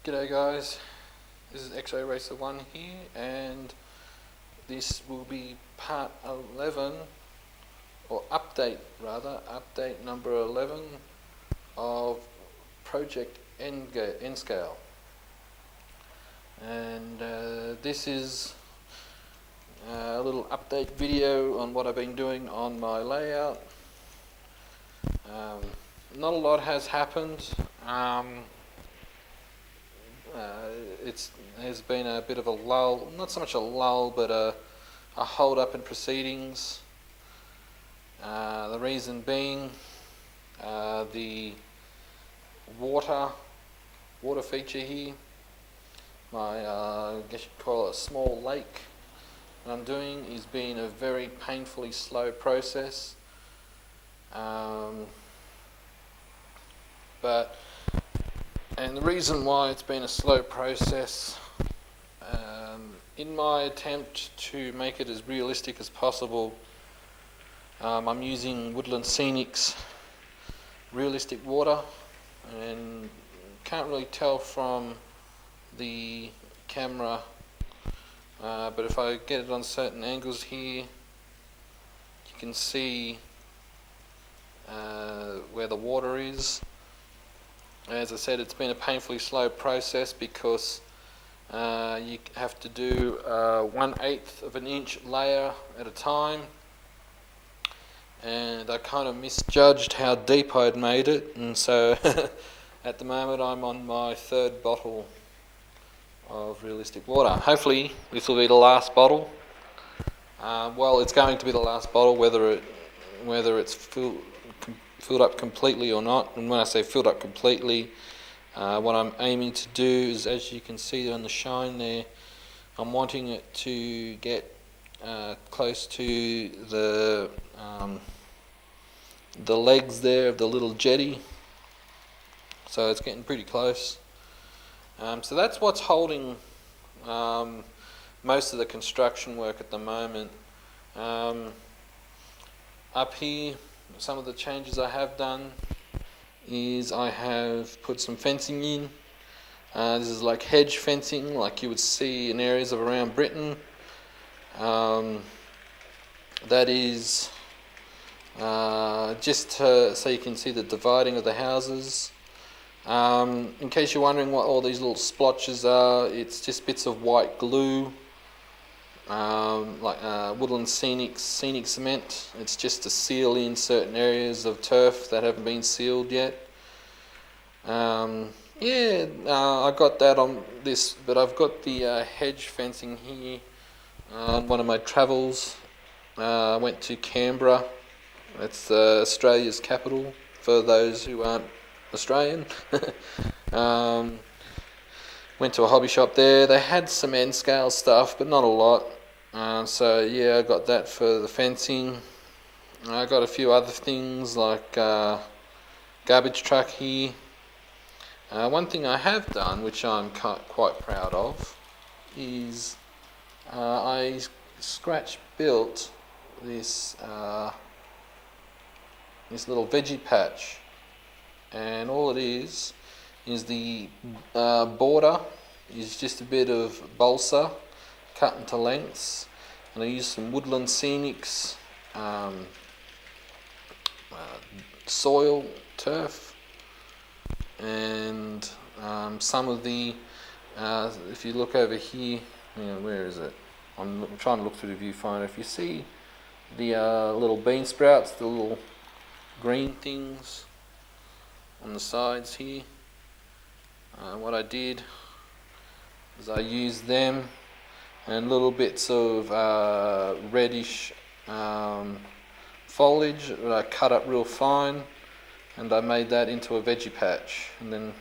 G'day guys, this is X-Ray Racer 1 here, and this will be part 11, or update number 11 of Project N-Scale. And this is a little update video on what I've been doing on my layout. Not a lot has happened. There's been a bit of a lull, not so much a lull, but a hold up in proceedings. The reason being the water feature here. I guess you'd call it a small lake. What I'm doing is being a very painfully slow process. And the reason why it's been a slow process, in my attempt to make it as realistic as possible, I'm using Woodland Scenic's realistic water, and can't really tell from the camera, but if I get it on certain angles here, you can see where the water is. As I said, it's been a painfully slow process because you have to do 1/8 of an inch layer at a time, and I kind of misjudged how deep I'd made it, and so at the moment I'm on my 3rd bottle of realistic water. Hopefully this will be the last bottle. Well, it's going to be the last bottle, whether it's filled up completely or not. And when I say filled up completely, what I'm aiming to do is, as you can see on the shine there, I'm wanting it to get close to the legs there of the little jetty, so it's getting pretty close. So that's what's holding most of the construction work at the moment. Up here, some of the changes I have done is I have put some fencing in. This is like hedge fencing, like you would see in areas of around Britain. That is just so you can see the dividing of the houses. In case you're wondering what all these little splotches are, it's just bits of white glue, like Woodland Scenic cement. It's just to seal in certain areas of turf that haven't been sealed yet. I got that on this, but I've got the hedge fencing here on one of my travels. I went to Canberra. That's Australia's capital for those who aren't Australian. Went to a hobby shop there. They had some N-Scale stuff, but not a lot. So yeah, I got that for the fencing. I got a few other things like garbage truck here. One thing I have done, which I'm quite proud of, is I scratch built this little veggie patch, and all it is the border is just a bit of balsa cut into lengths, and I use some Woodland Scenic's soil turf, and some of the if you look over here, where is it? I'm trying to look through the viewfinder. If you see the little bean sprouts, the little green things on the sides here, what I did is I used them and little bits of reddish foliage that I cut up real fine, and I made that into a veggie patch, and then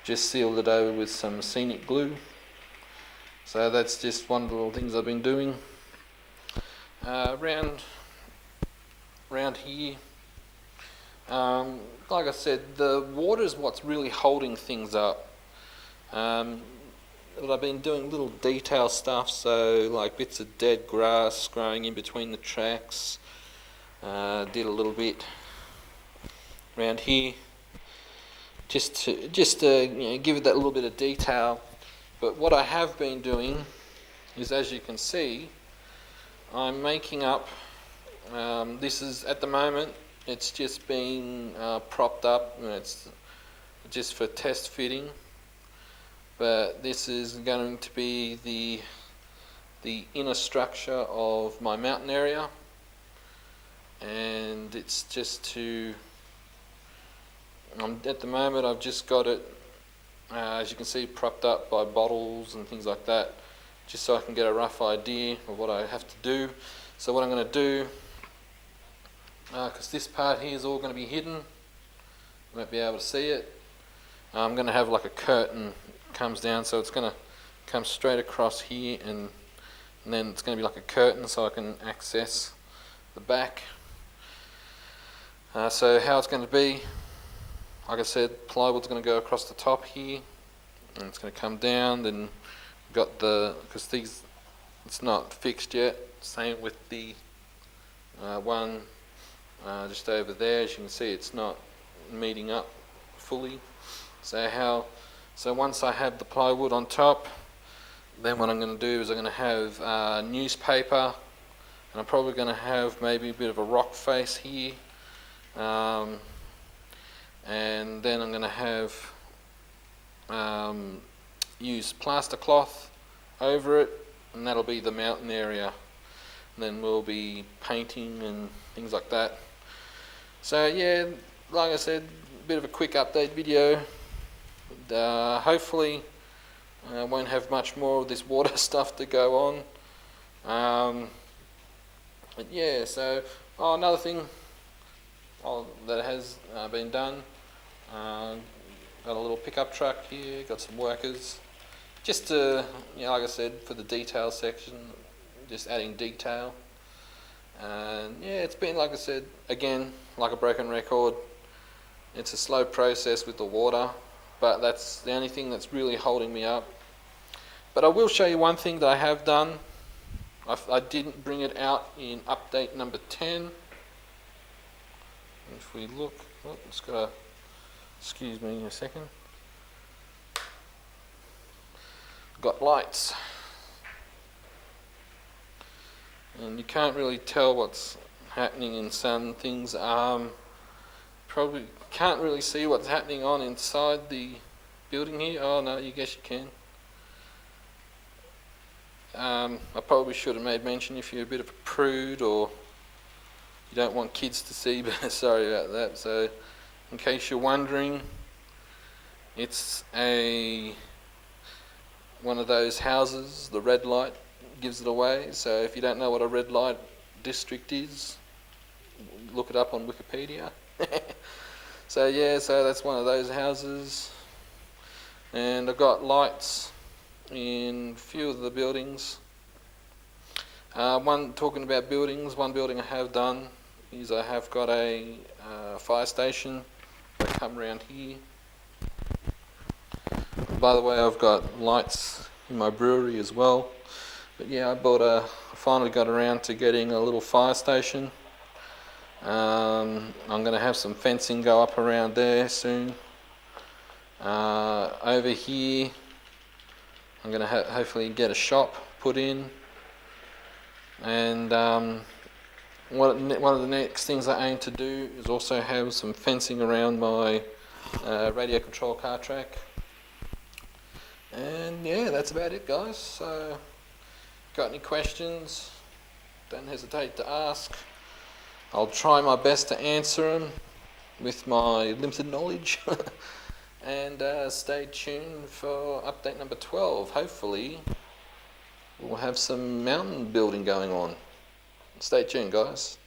just sealed it over with some scenic glue. So that's just one of the little things I've been doing. Around here, like I said, the water is what's really holding things up. But I've been doing little detail stuff, so like bits of dead grass growing in between the tracks. Did a little bit around here just to give it that little bit of detail. But what I have been doing is, as you can see, I'm making up, this is at the moment, it's just being propped up, and it's just for test fitting, but this is going to be the inner structure of my mountain area, and it's just to, at the moment I've just got it, as you can see, propped up by bottles and things like that, just so I can get a rough idea of what I have to do. So what I'm going to do, because this part here is all going to be hidden, you won't be able to see it, I'm going to have like a curtain comes down, so it's going to come straight across here, and then it's going to be like a curtain so I can access the back. So how it's going to be, like I said, plywood's going to go across the top here, and it's going to come down. Then we've got because these, it's not fixed yet, same with the one just over there. As you can see, it's not meeting up fully. So once I have the plywood on top, then what I'm going to do is I'm going to have newspaper, and I'm probably going to have maybe a bit of a rock face here, and then I'm going to have use plaster cloth over it, and that'll be the mountain area. And then we'll be painting and things like that. So yeah, like I said, a bit of a quick update video. Hopefully I won't have much more of this water stuff to go on. But yeah, so another thing that has been done, got a little pickup truck here, got some workers, just to, like I said, for the detail section, just adding detail. And yeah, it's been, like I said, again, like a broken record, it's a slow process with the water, but that's the only thing that's really holding me up. But I will show you one thing that I have done. I didn't bring it out in update number 10. If we look, it's got excuse me a second. Got lights, and you can't really tell what's happening in some things. Probably can't really see what's happening on inside the building here. Oh no, you guess you can. I probably should have made mention if you're a bit of a prude or you don't want kids to see, but sorry about that. So in case you're wondering, it's one of those houses, the red light gives it away. So if you don't know what a red light district is, look it up on Wikipedia. So yeah, so that's one of those houses, and I've got lights in a few of the buildings. Talking about buildings, one building I have done is I have got a fire station. I come around here. By the way, I've got lights in my brewery as well. But yeah, I finally got around to getting a little fire station. I'm going to have some fencing go up around there soon. Over here, I'm going to hopefully get a shop put in. And one of the next things I aim to do is also have some fencing around my radio control car track. And yeah, that's about it, guys. So, got any questions, don't hesitate to ask. I'll try my best to answer them with my limited knowledge. And stay tuned for update number 12. Hopefully we'll have some mountain building going on. Stay tuned, guys.